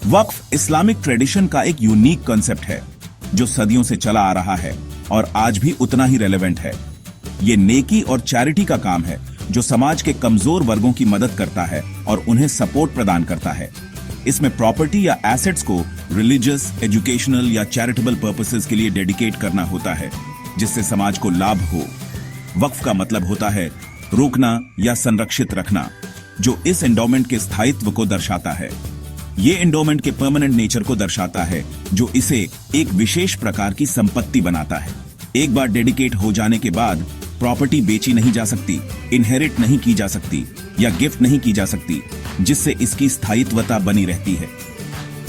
वक्फ Islamic tradition का एक unique concept है जो सदियों से चला आ रहा है और आज भी उतना ही रेलेवेंट है। ये नेकी और चैरिटी का काम है जो समाज के कमजोर वर्गों की मदद करता है और उन्हें सपोर्ट प्रदान करता है। इसमें प्रॉपर्टी या एसेट्स को रिलीजियस, एजुकेशनल या चैरिटेबल पर्पसेस के लिए डेडिकेट करना होता है जिससे समाज को लाभ हो। वक्फ का मतलब होता है रोकना या संरक्षित रखना, जो इस एंडोमेंट के स्थायित्व को दर्शाता है। ये एंडोमेंट के परमानेंट नेचर को दर्शाता है जो इसे एक विशेष प्रकार की संपत्ति बनाता है। एक बार डेडिकेट हो जाने के बाद प्रॉपर्टी बेची नहीं जा सकती, इनहेरिट नहीं की जा सकती या गिफ्ट नहीं की जा सकती, जिससे इसकी स्थायित्वता बनी रहती है।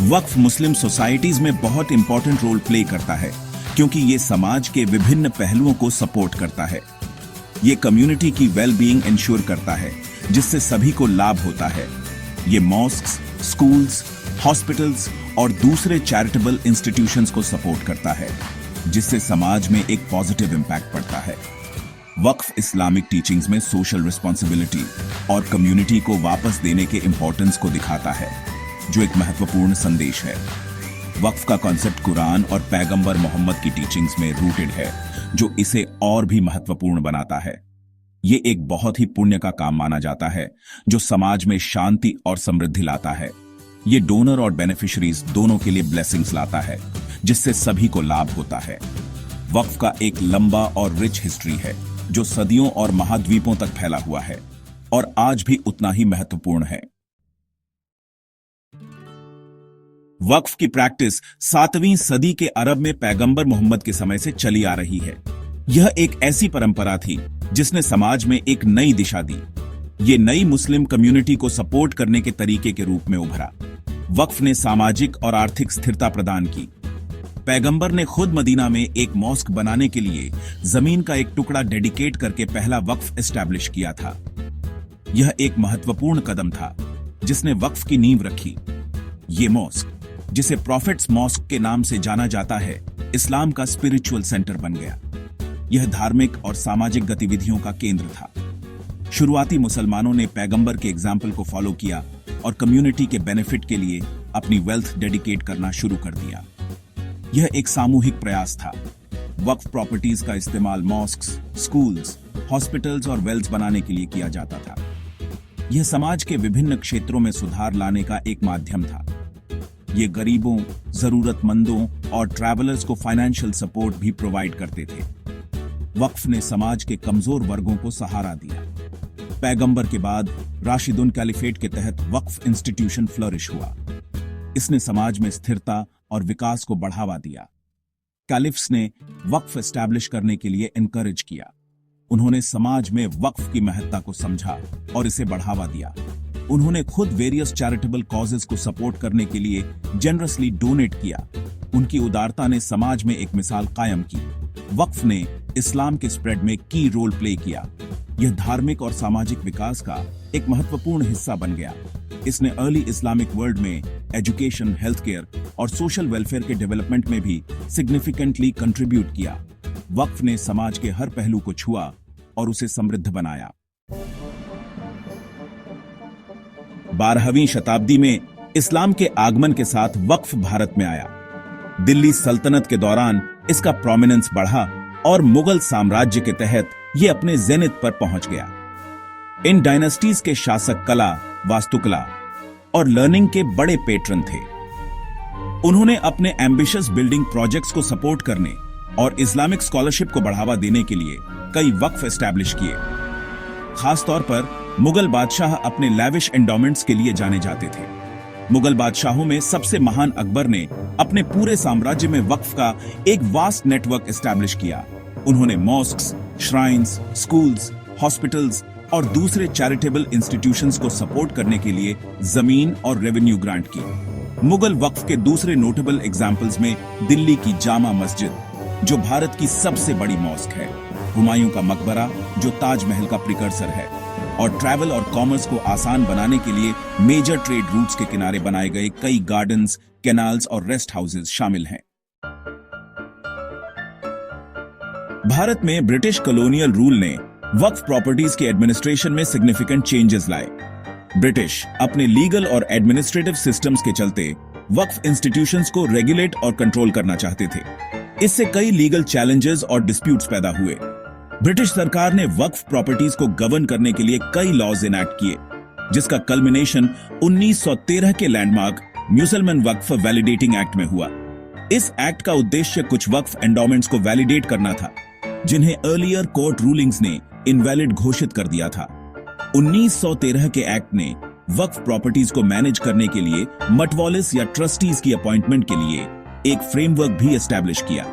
वक्फ मुस्लिम सोसाइटीज में बहुत इंपॉर्टेंट रोल प्ले करता है क्योंकि ये समाज के विभिन्न पहलुओं को सपोर्ट करता है। ये कम्युनिटी की वेल बीइंग इंश्योर करता है जिससे सभी को लाभ होता है। ये मॉस्क्स, स्कूल्स, हॉस्पिटल्स और दूसरे चैरिटेबल इंस्टीट्यूशंस को सपोर्ट करता है जिससे समाज में एक पॉजिटिव इंपैक्ट पड़ता है। वक्फ इस्लामिक टीचिंग्स में सोशल रिस्पॉन्सिबिलिटी और कम्युनिटी को वापस देने के इंपॉर्टेंस को दिखाता है, जो एक महत्वपूर्ण संदेश है। वक्फ का कॉन्सेप्ट कुरान और पैगंबर मोहम्मद की टीचिंग्स में रूटेड है, जो इसे और भी महत्वपूर्ण बनाता है। ये एक बहुत ही पुण्य का काम माना जाता है जो समाज में शांति और समृद्धि लाता है। ये डोनर और बेनिफिशरीज दोनों के लिए ब्लेसिंग्स लाता है जिससे सभी को लाभ होता है। वक्फ का एक लंबा और रिच हिस्ट्री है जो सदियों और महाद्वीपों तक फैला हुआ है और आज भी उतना ही महत्वपूर्ण है। वक्फ की प्रैक्टिस 7वीं सदी के अरब में पैगंबर मोहम्मद के समय से चली आ रही है। यह एक ऐसी परंपरा थी जिसने समाज में एक नई दिशा दी। ये नई मुस्लिम कम्युनिटी को सपोर्ट करने के तरीके के रूप में उभरा। वक्फ ने सामाजिक और आर्थिक स्थिरता प्रदान की। पैगंबर ने खुद मदीना में एक मॉस्क बनाने के लिए जमीन का एक टुकड़ा डेडिकेट करके पहला वक्फ एस्टैब्लिश किया था। यह एक महत्वपूर्ण कदम था जिसने वक्फ की नींव रखी। ये मॉस्क, जिसे प्रॉफिट्स मॉस्क के नाम से जाना जाता है, इस्लाम का स्पिरिचुअल सेंटर बन गया। यह धार्मिक और सामाजिक गतिविधियों का केंद्र था। शुरुआती मुसलमानों ने पैगंबर के एग्जाम्पल को फॉलो किया और कम्युनिटी के बेनिफिट के लिए अपनी वेल्थ डेडिकेट करना शुरू कर दिया। यह एक सामूहिक प्रयास था। वक्फ प्रॉपर्टीज का इस्तेमाल मॉस्क्स, स्कूल्स, हॉस्पिटल्स और वेल्स बनाने के लिए किया जाता था। यह समाज के विभिन्न क्षेत्रों में सुधार लाने का एक माध्यम था। ये गरीबों, जरूरतमंदों और ट्रैवलर्स को फाइनेंशियल सपोर्ट भी प्रोवाइड करते थे। वक्फ ने समाज के कमजोर वर्गों को सहारा दिया। पैगंबर के बाद राशिदुन कैलिफेट के तहत वक्फ इंस्टीट्यूशन फ्लरिश हुआ। इसने समाज में स्थिरता और विकास को बढ़ावा दिया। कैलिफ्स ने वक्फ एस्टैब्लिश करने के लिए एनकरेज किया। उन्होंने समाज में वक्फ की महत्ता को समझा और इसे बढ़ावा दिया। उन्होंने खुद वेरियस चैरिटेबल कॉजेज को सपोर्ट करने के लिए जेनरसली डोनेट किया। उनकी उदारता ने समाज में एक मिसाल कायम की। वक्फ ने इस्लाम के स्प्रेड में की रोल प्ले किया। यह धार्मिक और सामाजिक विकास का एक महत्वपूर्ण हिस्सा बन गया। इसने अर्ली इस्लामिक वर्ल्ड में एजुकेशन, हेल्थ केयर और सोशल वेलफेयर के डेवलपमेंट में भी सिग्निफिकेंटली कंट्रीब्यूट किया। वक्फ ने समाज के हर पहलू को छुआ और उसे समृद्ध बनाया। 12वीं शताब्दी में इस्लाम के आगमन के साथ वक्फ भारत में आया। दिल्ली सल्तनत के दौरान इसका प्रोमिनेंस बढ़ा और मुगल साम्राज्य के तहत यह अपने जेनिथ पर पहुंच गया। इन डायनेस्टीज के शासक कला, वास्तुकला और लर्निंग के बड़े पेट्रन थे। उन्होंने अपने एम्बिशियस बिल्डिंग प्रोजेक्ट्स को सपोर्ट करने और इस्लामिक स्कॉलरशिप को बढ़ावा देने के लिए कई वक्फ एस्टैब्लिश किए। खासतौर पर मुगल बादशाह अपने लैविश एंडोमेंट्स के लिए जाने जाते थे। मुगल बादशाहों में सबसे महान अकबर ने अपने पूरे साम्राज्य में वक्फ का एक वास्ट नेटवर्क एस्टैब्लिश किया। उन्होंने मॉस्क्स, श्राइन्स, स्कूल्स, हॉस्पिटल्स और दूसरे चैरिटेबल इंस्टीट्यूशंस को सपोर्ट करने के लिए जमीन और रेवेन्यू ग्रांट की। मुगल वक्फ के दूसरे नोटेबल एग्जाम्पल्स में दिल्ली की जामा मस्जिद, जो भारत की सबसे बड़ी मॉस्क है, हुमायूं का मकबरा, जो ताजमहल का प्रिकर्सर है, और ट्रैवल और कॉमर्स को आसान बनाने के लिए मेजर ट्रेड रूट्स के किनारे बनाए गए कई गार्डन्स, कैनाल्स और रेस्ट हाउसेज शामिल हैं। भारत में ब्रिटिश कॉलोनियल रूल ने वक्फ प्रॉपर्टीज के एडमिनिस्ट्रेशन में सिग्निफिकेंट चेंजेस लाए। ब्रिटिश अपने लीगल और एडमिनिस्ट्रेटिव सिस्टम्स के चलते वक्फ इंस्टीट्यूशंस को रेगुलेट और कंट्रोल करना चाहते थे। इससे कई लीगल चैलेंजेस और डिस्प्यूट्स पैदा हुए। ब्रिटिश सरकार ने वक्फ प्रॉपर्टीज को गवर्न करने के लिए कई लॉज इनैक्ट किए, जिसका कल्मिनेशन 1913 के लैंडमार्क म्यूसलमान वक्फ वैलिडेटिंग एक्ट में हुआ। इस एक्ट का उद्देश्य कुछ वक्फ एंडोमेंट्स को वैलिडेट करना था, जिन्हें अर्लियर कोर्ट रूलिंग्स ने इनवैलिड घोषित कर दिया था। 1913 के एक्ट ने वक्फ प्रॉपर्टीज को मैनेज करने के लिए मटवालिस या ट्रस्टीज की अपॉइंटमेंट के लिए एक फ्रेमवर्क भी एस्टैब्लिश किया।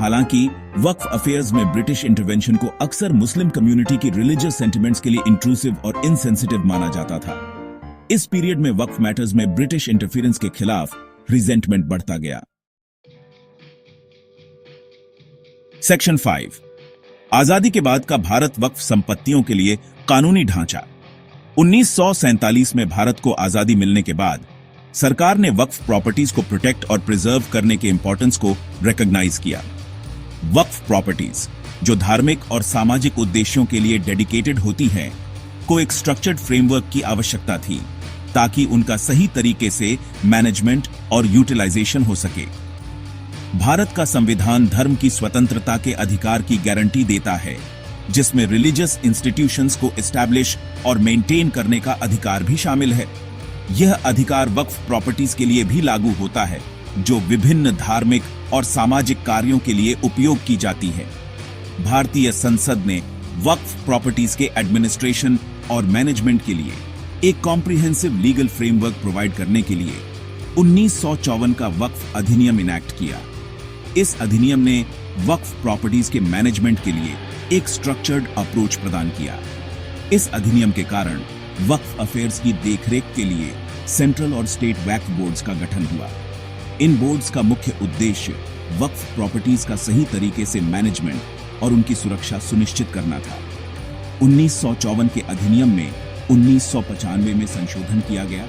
हालांकि वक्फ अफेयर्स में ब्रिटिश इंटरवेंशन को अक्सर मुस्लिम कम्युनिटी की रिलीजियस सेंटिमेंट्स के लिए इंट्रूसिव और इनसेंसिटिव माना जाता था। इस पीरियड में वक्फ मैटर्स में ब्रिटिश इंटरफेरेंस के खिलाफ रिजेंटमेंट बढ़ता गया। सेक्शन 5, आजादी के बाद का भारत वक्फ संपत्तियों के लिए कानूनी ढांचा। 1947 में भारत को आजादी मिलने के बाद सरकार ने वक्फ प्रॉपर्टीज को प्रोटेक्ट और प्रिजर्व करने के इंपॉर्टेंस को रिकॉग्नाइज किया। वक्फ प्रॉपर्टीज, जो धार्मिक और सामाजिक उद्देश्यों के लिए डेडिकेटेड होती हैं, को एक स्ट्रक्चर्ड फ्रेमवर्क की आवश्यकता थी ताकि उनका सही तरीके से मैनेजमेंट और यूटिलाइजेशन हो सके। भारत का संविधान धर्म की स्वतंत्रता के अधिकार की गारंटी देता है, जिसमें रिलीजियस इंस्टीट्यूशंस को एस्टैब्लिश और मेंटेन करने का अधिकार भी शामिल है। यह अधिकार वक्फ प्रॉपर्टीज के लिए भी लागू होता है, जो विभिन्न धार्मिक और सामाजिक कार्यों के लिए उपयोग की जाती है। भारतीय संसद ने वक्फ प्रॉपर्टीज के एडमिनिस्ट्रेशन और मैनेजमेंट के लिए एक कॉम्प्रिहेंसिव लीगल फ्रेमवर्क प्रोवाइड करने के लिए 1954 का वक्फ अधिनियम इनैक्ट किया। इस अधिनियम ने वक्फ प्रॉपर्टीज के मैनेजमेंट के लिए एक स्ट्रक्चर्ड अप्रोच प्रदान किया। इस अधिनियम के कारण वक्फ अफेयर्स की देखरेख के लिए सेंट्रल और स्टेट वक्फ बोर्ड्स का गठन हुआ। इन बोर्ड्स का मुख्य उद्देश्य वक्फ प्रॉपर्टीज का सही तरीके से मैनेजमेंट और उनकी सुरक्षा सुनिश्चित करना था। 1954 के अधिनियम में 1995 में संशोधन किया गया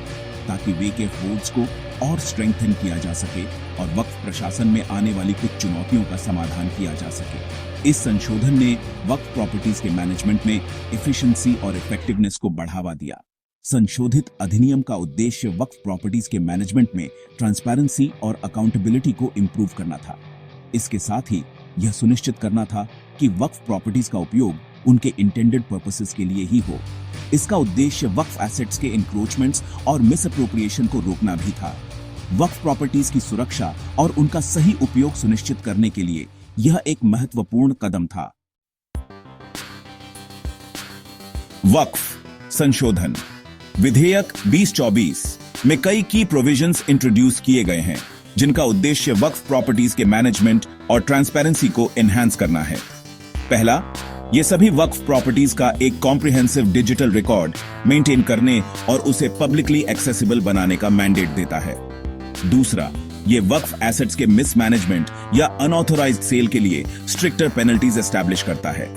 ताकि वक्फ बोर्ड्स को और स्ट्रेंथन किया जा सके और वक्फ प्रशासन में आने वाली कुछ चुनौतियों का समाधान किया जा सके। इस संशोधन ने वक्फ प्रॉपर्टीज के मैनेजमेंट में एफिशिएंसी और इफेक्टिवनेस को बढ़ावा दिया। संशोधित अधिनियम का उद्देश्य वक्फ प्रॉपर्टीज के मैनेजमेंट में ट्रांसपेरेंसी और अकाउंटेबिलिटी को इंप्रूव करना था। इसके साथ ही यह सुनिश्चित करना था कि वक्फ प्रॉपर्टीज का उपयोग उनके इंटेंडेड पर्पसेस के लिए ही हो। इसका उद्देश्य वक्फ एसेट्स के इंक्रोचमेंट्स और मिसअप्रोप्रिएशन को रोकना भी था। वक्फ प्रॉपर्टीज की सुरक्षा और उनका सही उपयोग सुनिश्चित करने के लिए यह एक महत्वपूर्ण कदम था। वक्फ संशोधन विधेयक 2024 में कई की प्रोविजंस इंट्रोड्यूस किए गए हैं, जिनका उद्देश्य वक्फ प्रॉपर्टीज के मैनेजमेंट और ट्रांसपेरेंसी को एनहांस करना है। पहला, ये सभी वक्फ प्रॉपर्टीज का एक कॉम्प्रिहेंसिव डिजिटल रिकॉर्ड मेंटेन करने और उसे पब्लिकली एक्सेसिबल बनाने का मैंडेट देता है। दूसरा, ये वक्फ एसेट्स के मिसमैनेजमेंट या अनऑथोराइज्ड सेल के लिए स्ट्रिक्टर पेनल्टीज एस्टैब्लिश करता है।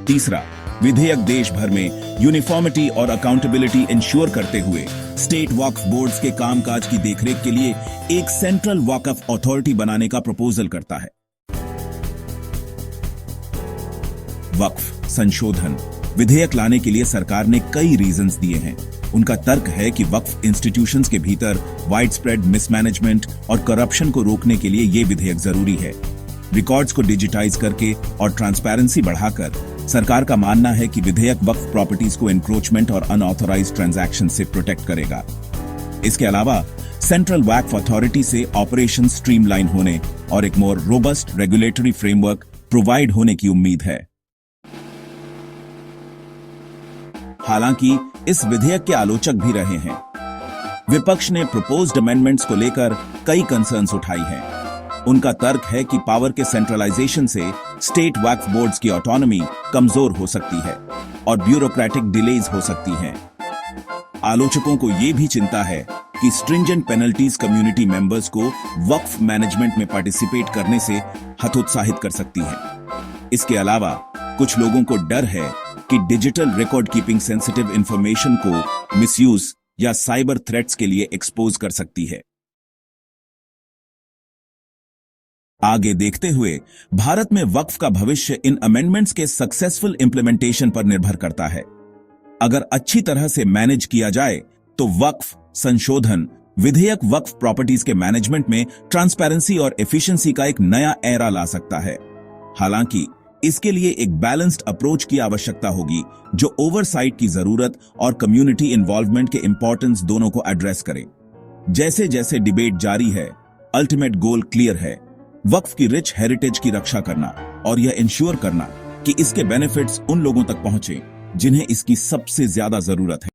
तीसरा, विधेयक देश भर में यूनिफॉर्मिटी और अकाउंटेबिलिटी इंश्योर करते हुए स्टेट वक्फ बोर्ड्स के कामकाज की देखरेख के लिए एक सेंट्रल वक्फ अथॉरिटी बनाने का प्रपोजल करता है। वक्फ संशोधन विधेयक लाने के लिए सरकार ने कई रीजंस दिए हैं। उनका तर्क है कि वक्फ इंस्टीट्यूशंस के भीतर वाइडस्प्रेड मिसमैनेजमेंट और करप्शन को रोकने के लिए यह विधेयक जरूरी है। रिकॉर्ड्स को डिजिटाइज करके और ट्रांसपेरेंसी बढ़ाकर सरकार का मानना है कि विधेयक वक्फ प्रॉपर्टीज को एनक्रोचमेंट और अनऑथोराइज्ड ट्रांजैक्शन से प्रोटेक्ट करेगा। इसके अलावा सेंट्रल वक्फ अथॉरिटी से ऑपरेशन स्ट्रीमलाइन होने और एक मोर रोबस्ट रेगुलेटरी फ्रेमवर्क प्रोवाइड होने की उम्मीद है। हालांकि इस विधेयक के आलोचक भी रहे हैं। विपक्ष ने प्रपोज्ड अमेंडमेंट्स को लेकर कई कंसर्न्स उठाई हैं। उनका तर्क है कि पावर के सेंट्रलाइजेशन से स्टेट वक्फ बोर्ड्स की ऑटोनॉमी कमजोर हो सकती है और ब्यूरोक्रेटिक डिलेज हो सकती हैं। आलोचकों को यह भी चिंता है कि स्ट्रिंजेंट पेनल्टीज कम्युनिटी मेंबर्स को वक्फ मैनेजमेंट में पार्टिसिपेट करने से हतोत्साहित कर सकती हैं। इसके अलावा कुछ लोगों को डर है कि digital record keeping sensitive information को मिसयूज या साइबर थ्रेट्स के लिए एक्सपोज कर सकती है। आगे देखते हुए भारत में वक्फ का भविष्य इन अमेंडमेंट्स के सक्सेसफुल इंप्लीमेंटेशन पर निर्भर करता है। अगर अच्छी तरह से मैनेज किया जाए तो वक्फ संशोधन विधेयक वक्फ प्रॉपर्टीज के मैनेजमेंट में ट्रांसपेरेंसी और एफिशिएंसी का एक नया एरा ला सकता है। हालांकि इसके लिए एक बैलेंस्ड अप्रोच की आवश्यकता होगी जो ओवरसाइट की जरूरत और कम्युनिटी इन्वॉल्वमेंट के इंपॉर्टेंस दोनों को एड्रेस करे। जैसे जैसे डिबेट जारी है, अल्टीमेट गोल क्लियर है, वक्फ की रिच हेरिटेज की रक्षा करना और यह इंश्योर करना कि इसके बेनिफिट्स उन लोगों तक पहुंचे जिन्हें इसकी सबसे ज्यादा जरूरत है।